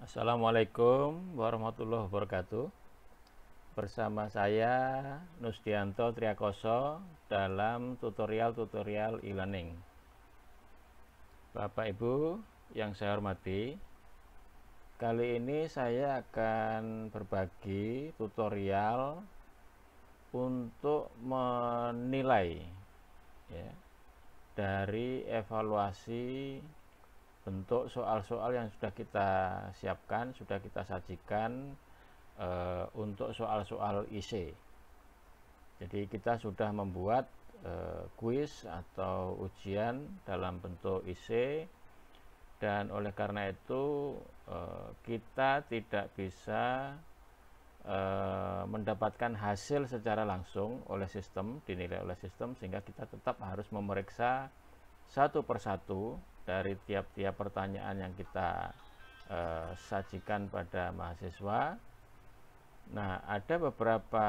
Assalamualaikum warahmatullahi wabarakatuh. Bersama saya Nusdianto Triakoso dalam tutorial e-learning. Bapak Ibu yang saya hormati, kali ini saya akan berbagi tutorial untuk menilai ya, dari evaluasi bentuk soal-soal yang sudah kita siapkan, sudah kita sajikan untuk soal-soal IC. Jadi kita sudah membuat kuis atau ujian dalam bentuk IC, dan oleh karena itu kita tidak bisa mendapatkan hasil secara langsung oleh sistem, dinilai oleh sistem, sehingga kita tetap harus memeriksa satu persatu dari tiap-tiap pertanyaan yang kita sajikan pada mahasiswa. Nah, ada beberapa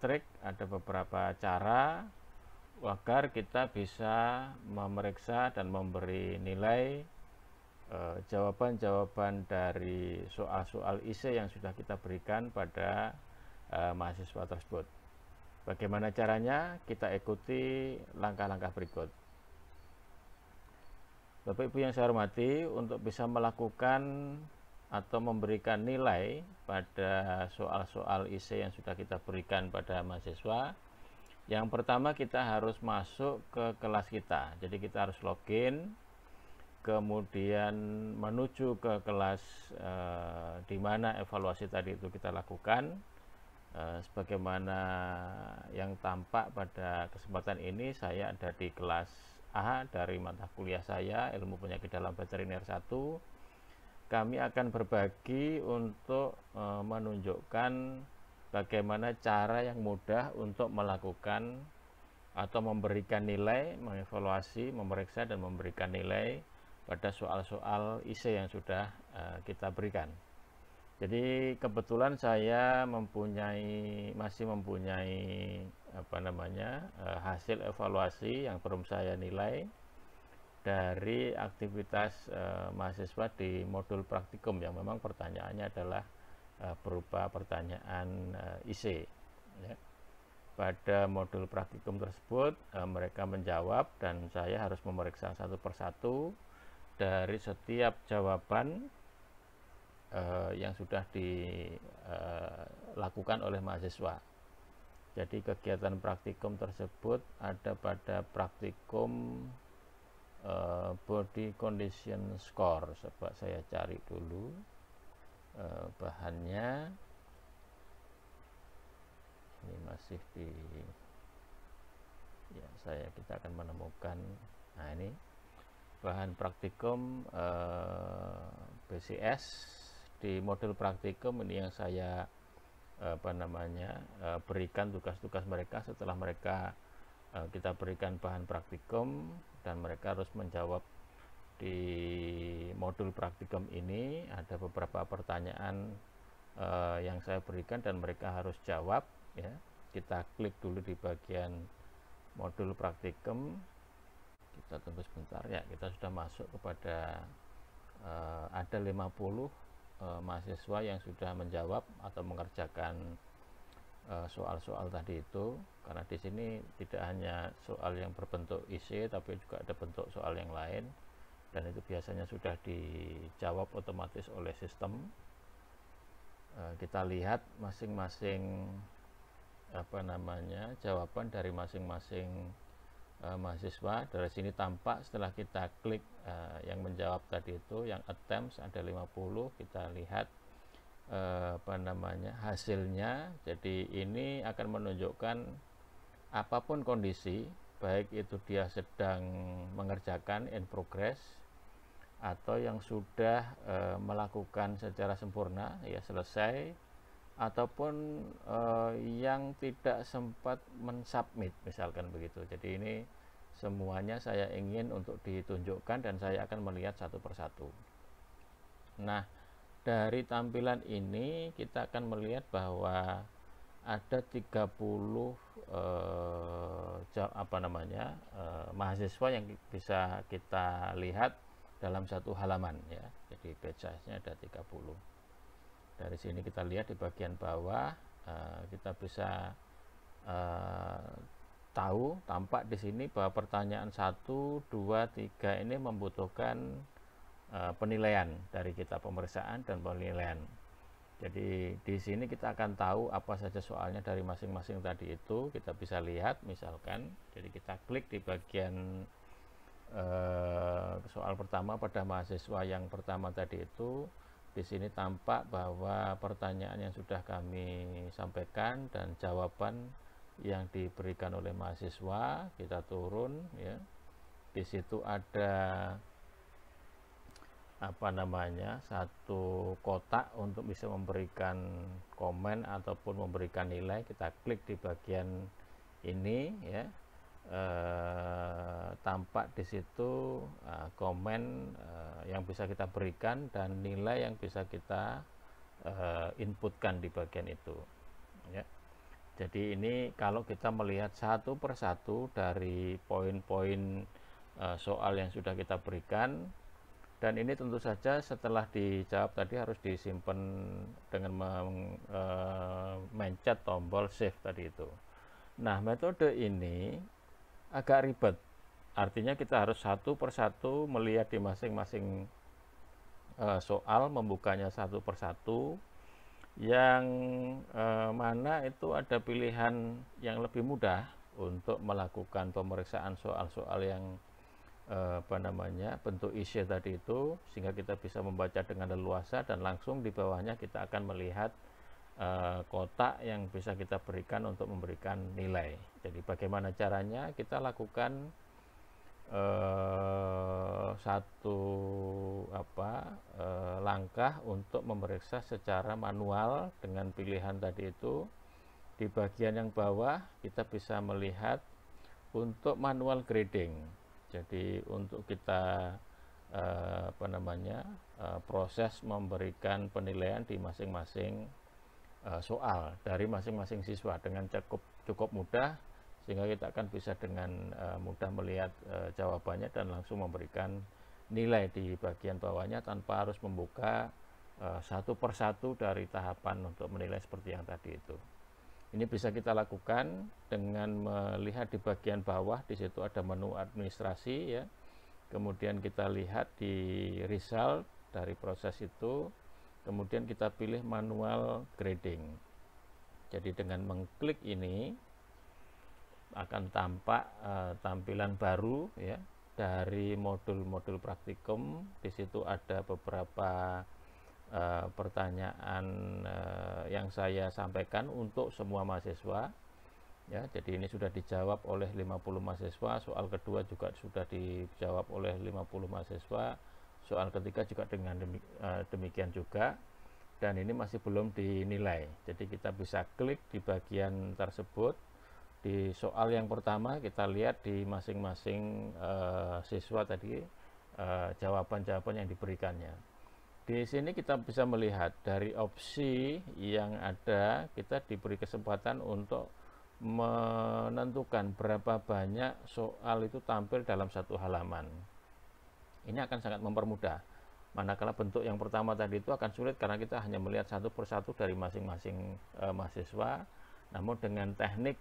trik, ada beberapa cara agar kita bisa memeriksa dan memberi nilai jawaban-jawaban dari soal-soal IC yang sudah kita berikan pada mahasiswa tersebut. Bagaimana caranya? Kita ikuti langkah-langkah berikut. Bapak Ibu yang saya hormati, untuk bisa melakukan atau memberikan nilai pada soal-soal IC yang sudah kita berikan pada mahasiswa, yang pertama kita harus masuk ke kelas kita. Jadi kita harus login, kemudian menuju ke kelas di mana evaluasi tadi itu kita lakukan. Sebagaimana yang tampak pada kesempatan ini, saya ada di kelas A dari mata kuliah saya, Ilmu Penyakit Dalam Veteriner 1. Kami akan berbagi untuk menunjukkan bagaimana cara yang mudah untuk melakukan atau memberikan nilai, mengevaluasi, memeriksa dan memberikan nilai pada soal-soal IC yang sudah kita berikan. Jadi kebetulan saya masih mempunyai hasil evaluasi yang belum saya nilai dari aktivitas mahasiswa di modul praktikum, yang memang pertanyaannya adalah berupa pertanyaan IC ya. Pada modul praktikum tersebut mereka menjawab dan saya harus memeriksa satu persatu dari setiap jawaban yang sudah dilakukan oleh mahasiswa. Jadi kegiatan praktikum tersebut ada pada praktikum body condition score. Coba saya cari dulu bahannya. Ini masih di kita akan menemukan. Nah, ini bahan praktikum BCS di modul praktikum ini yang saya berikan tugas-tugas mereka. Setelah mereka kita berikan bahan praktikum dan mereka harus menjawab di modul praktikum ini, ada beberapa pertanyaan yang saya berikan dan mereka harus jawab ya. Kita klik dulu di bagian modul praktikum, kita tunggu sebentar ya. Kita sudah masuk kepada ada 50 mahasiswa yang sudah menjawab atau mengerjakan soal-soal tadi itu, karena di sini tidak hanya soal yang berbentuk IC tapi juga ada bentuk soal yang lain, dan itu biasanya sudah dijawab otomatis oleh sistem. Kita lihat masing-masing jawaban dari masing-masing mahasiswa. Dari sini tampak setelah kita klik yang menjawab tadi itu, yang attempts ada 50, kita lihat hasilnya. Jadi ini akan menunjukkan apapun kondisi, baik itu dia sedang mengerjakan in progress atau yang sudah melakukan secara sempurna ya selesai, ataupun yang tidak sempat mensubmit misalkan begitu. Jadi ini semuanya saya ingin untuk ditunjukkan dan saya akan melihat satu persatu. Nah, dari tampilan ini kita akan melihat bahwa ada 30 mahasiswa yang bisa kita lihat dalam satu halaman ya. Jadi page size-nya ada 30. Dari sini kita lihat di bagian bawah kita bisa tahu, tampak di sini bahwa pertanyaan 1, 2, 3 ini membutuhkan penilaian dari kita, pemeriksaan dan penilaian. Jadi di sini kita akan tahu apa saja soalnya dari masing-masing tadi itu, kita bisa lihat misalkan. Jadi kita klik di bagian soal pertama pada mahasiswa yang pertama tadi itu. Di sini tampak bahwa pertanyaan yang sudah kami sampaikan dan jawaban yang diberikan oleh mahasiswa, kita turun ya. Di situ ada satu kotak untuk bisa memberikan komen ataupun memberikan nilai. Kita klik di bagian ini ya. Tampak di situ komen yang bisa kita berikan dan nilai yang bisa kita inputkan di bagian itu ya. Jadi ini kalau kita melihat satu persatu dari poin-poin soal yang sudah kita berikan, dan ini tentu saja setelah dijawab tadi harus disimpan dengan mencet tombol save tadi itu. Nah, metode ini agak ribet, artinya kita harus satu persatu melihat di masing-masing soal, membukanya satu persatu, yang mana itu ada pilihan yang lebih mudah untuk melakukan pemeriksaan soal-soal yang bentuk essay tadi itu, sehingga kita bisa membaca dengan leluasa dan langsung di bawahnya kita akan melihat kotak yang bisa kita berikan untuk memberikan nilai. Jadi bagaimana caranya? Kita lakukan satu langkah untuk memeriksa secara manual dengan pilihan tadi itu. Di bagian yang bawah kita bisa melihat untuk manual grading. Jadi untuk kita proses memberikan penilaian di masing-masing soal dari masing-masing siswa dengan cukup mudah, sehingga kita akan bisa dengan mudah melihat jawabannya dan langsung memberikan nilai di bagian bawahnya tanpa harus membuka satu persatu dari tahapan untuk menilai seperti yang tadi itu. Ini bisa kita lakukan dengan melihat di bagian bawah, di situ ada menu administrasi ya. Kemudian kita lihat di result dari proses itu, kemudian kita pilih manual grading. Jadi dengan mengklik ini akan tampak tampilan baru ya dari modul-modul praktikum. Di situ ada beberapa pertanyaan yang saya sampaikan untuk semua mahasiswa ya. Jadi ini sudah dijawab oleh 50 mahasiswa, soal kedua juga sudah dijawab oleh 50 mahasiswa, soal ketiga juga dengan demikian juga, dan ini masih belum dinilai. Jadi kita bisa klik di bagian tersebut. Di soal yang pertama kita lihat di masing-masing siswa tadi jawaban-jawaban yang diberikannya. Di sini kita bisa melihat dari opsi yang ada, kita diberi kesempatan untuk menentukan berapa banyak soal itu tampil dalam satu halaman. Ini akan sangat mempermudah. Manakala bentuk yang pertama tadi itu akan sulit karena kita hanya melihat satu persatu dari masing-masing mahasiswa. Namun dengan teknik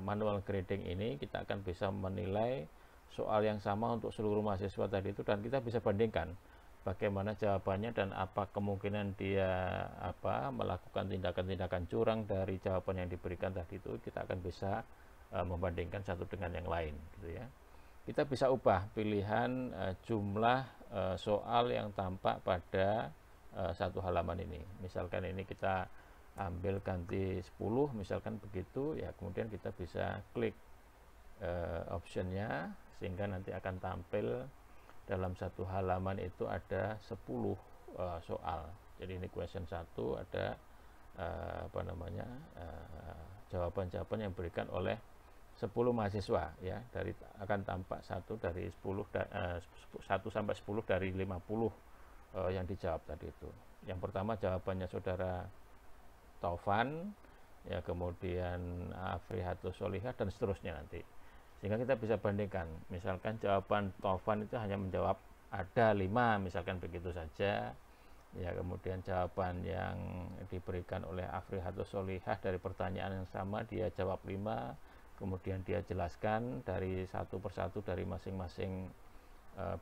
manual grading ini kita akan bisa menilai soal yang sama untuk seluruh mahasiswa tadi itu, dan kita bisa bandingkan bagaimana jawabannya dan apa kemungkinan dia melakukan tindakan-tindakan curang dari jawaban yang diberikan tadi itu. Kita akan bisa membandingkan satu dengan yang lain gitu ya. Kita bisa ubah pilihan jumlah soal yang tampak pada satu halaman ini. Misalkan ini kita ambil ganti 10 misalkan begitu ya, kemudian kita bisa klik optionnya sehingga nanti akan tampil dalam satu halaman itu ada 10 soal. Jadi ini question 1 ada jawaban-jawaban yang diberikan oleh 10 mahasiswa ya, dari akan tampak 1 dari 10 1 sampai 10 dari 50 yang dijawab tadi itu. Yang pertama jawabannya saudara Taufan ya, kemudian Afrihatus Solihah dan seterusnya nanti. Sehingga kita bisa bandingkan, misalkan jawaban Taufan itu hanya menjawab ada 5 misalkan begitu saja. Ya, kemudian jawaban yang diberikan oleh Afri atau Solihah dari pertanyaan yang sama, dia jawab 5, kemudian dia jelaskan dari satu persatu dari masing-masing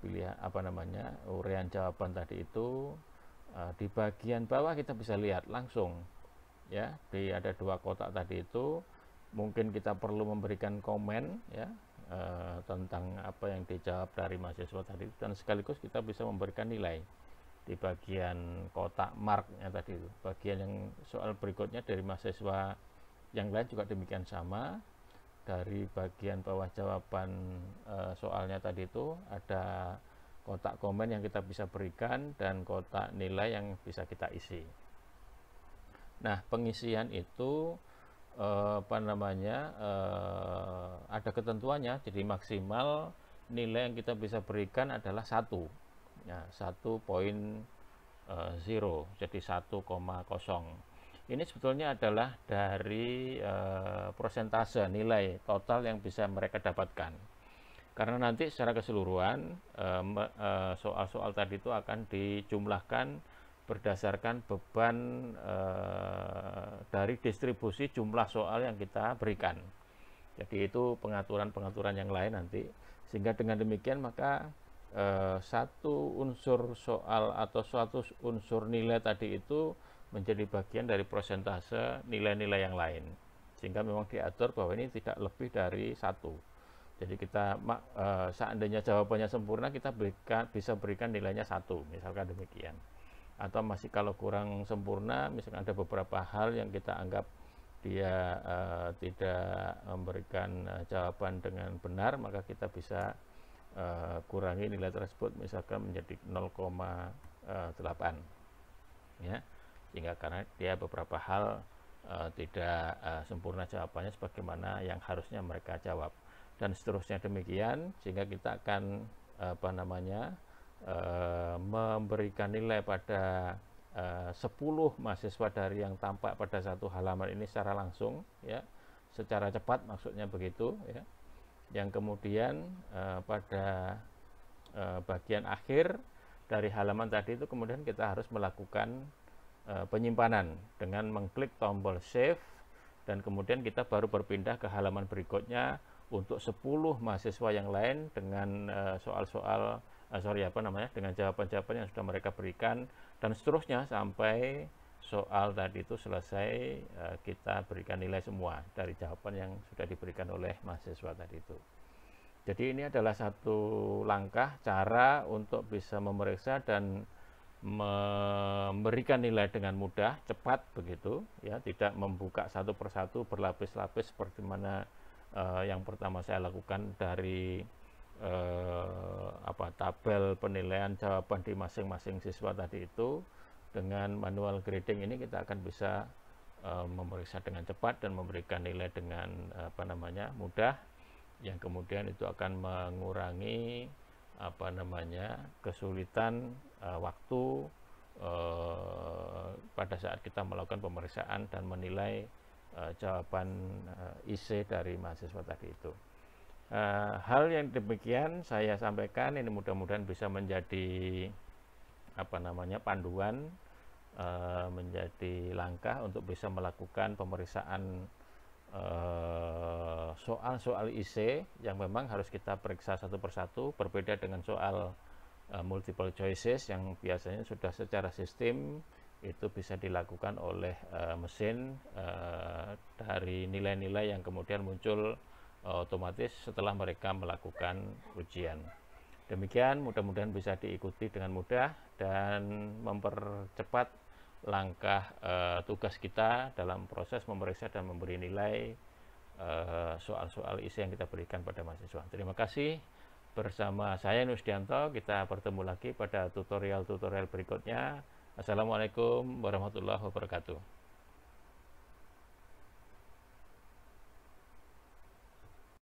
pilihan uraian jawaban tadi itu. Di bagian bawah kita bisa lihat langsung ya, ada 2 kotak tadi itu. Mungkin kita perlu memberikan komen ya tentang apa yang dijawab dari mahasiswa tadi, dan sekaligus kita bisa memberikan nilai di bagian kotak marknya tadi itu. Bagian yang soal berikutnya dari mahasiswa yang lain juga demikian sama. Dari bagian bawah jawaban soalnya tadi itu ada kotak komen yang kita bisa berikan dan kotak nilai yang bisa kita isi. Nah, pengisian itu ada ketentuannya. Jadi maksimal nilai yang kita bisa berikan adalah 1 ya, 1.0, jadi 1,0. Ini sebetulnya adalah dari persentase nilai total yang bisa mereka dapatkan, karena nanti secara keseluruhan soal-soal tadi itu akan dijumlahkan berdasarkan beban dari distribusi jumlah soal yang kita berikan. Jadi itu pengaturan-pengaturan yang lain nanti, sehingga dengan demikian maka satu unsur soal atau suatu unsur nilai tadi itu menjadi bagian dari persentase nilai-nilai yang lain, sehingga memang diatur bahwa ini tidak lebih dari 1. Jadi kita seandainya jawabannya sempurna, kita bisa berikan nilainya 1, misalkan demikian. Atau masih kalau kurang sempurna, misalkan ada beberapa hal yang kita anggap dia tidak memberikan jawaban dengan benar, maka kita bisa kurangi nilai tersebut misalkan menjadi 0,8 ya, sehingga karena dia beberapa hal tidak sempurna jawabannya sebagaimana yang harusnya mereka jawab, dan seterusnya demikian, sehingga kita akan memberikan nilai pada 10 mahasiswa dari yang tampak pada satu halaman ini secara langsung ya, secara cepat maksudnya begitu ya. Yang kemudian pada bagian akhir dari halaman tadi itu kemudian kita harus melakukan penyimpanan dengan mengklik tombol save, dan kemudian kita baru berpindah ke halaman berikutnya untuk 10 mahasiswa yang lain dengan dengan jawaban-jawaban yang sudah mereka berikan, dan seterusnya sampai soal tadi itu selesai, kita berikan nilai semua dari jawaban yang sudah diberikan oleh mahasiswa tadi itu. Jadi ini adalah satu langkah cara untuk bisa memeriksa dan memberikan nilai dengan mudah, cepat begitu ya, tidak membuka satu persatu berlapis-lapis seperti mana yang pertama saya lakukan dari tabel penilaian jawaban di masing-masing siswa tadi itu. Dengan manual grading ini kita akan bisa memeriksa dengan cepat dan memberikan nilai dengan mudah, yang kemudian itu akan mengurangi kesulitan waktu pada saat kita melakukan pemeriksaan dan menilai jawaban IC dari mahasiswa tadi itu. Hal yang demikian saya sampaikan, ini mudah-mudahan bisa menjadi panduan, menjadi langkah untuk bisa melakukan pemeriksaan soal-soal IC yang memang harus kita periksa satu persatu, berbeda dengan soal multiple choices yang biasanya sudah secara sistem itu bisa dilakukan oleh mesin dari nilai-nilai yang kemudian muncul otomatis setelah mereka melakukan ujian. Demikian, mudah-mudahan bisa diikuti dengan mudah dan mempercepat langkah tugas kita dalam proses memeriksa dan memberi nilai soal-soal IC yang kita berikan pada mahasiswa. Terima kasih. Bersama saya Nusdianto, kita bertemu lagi pada tutorial-tutorial berikutnya. Assalamualaikum warahmatullahi wabarakatuh.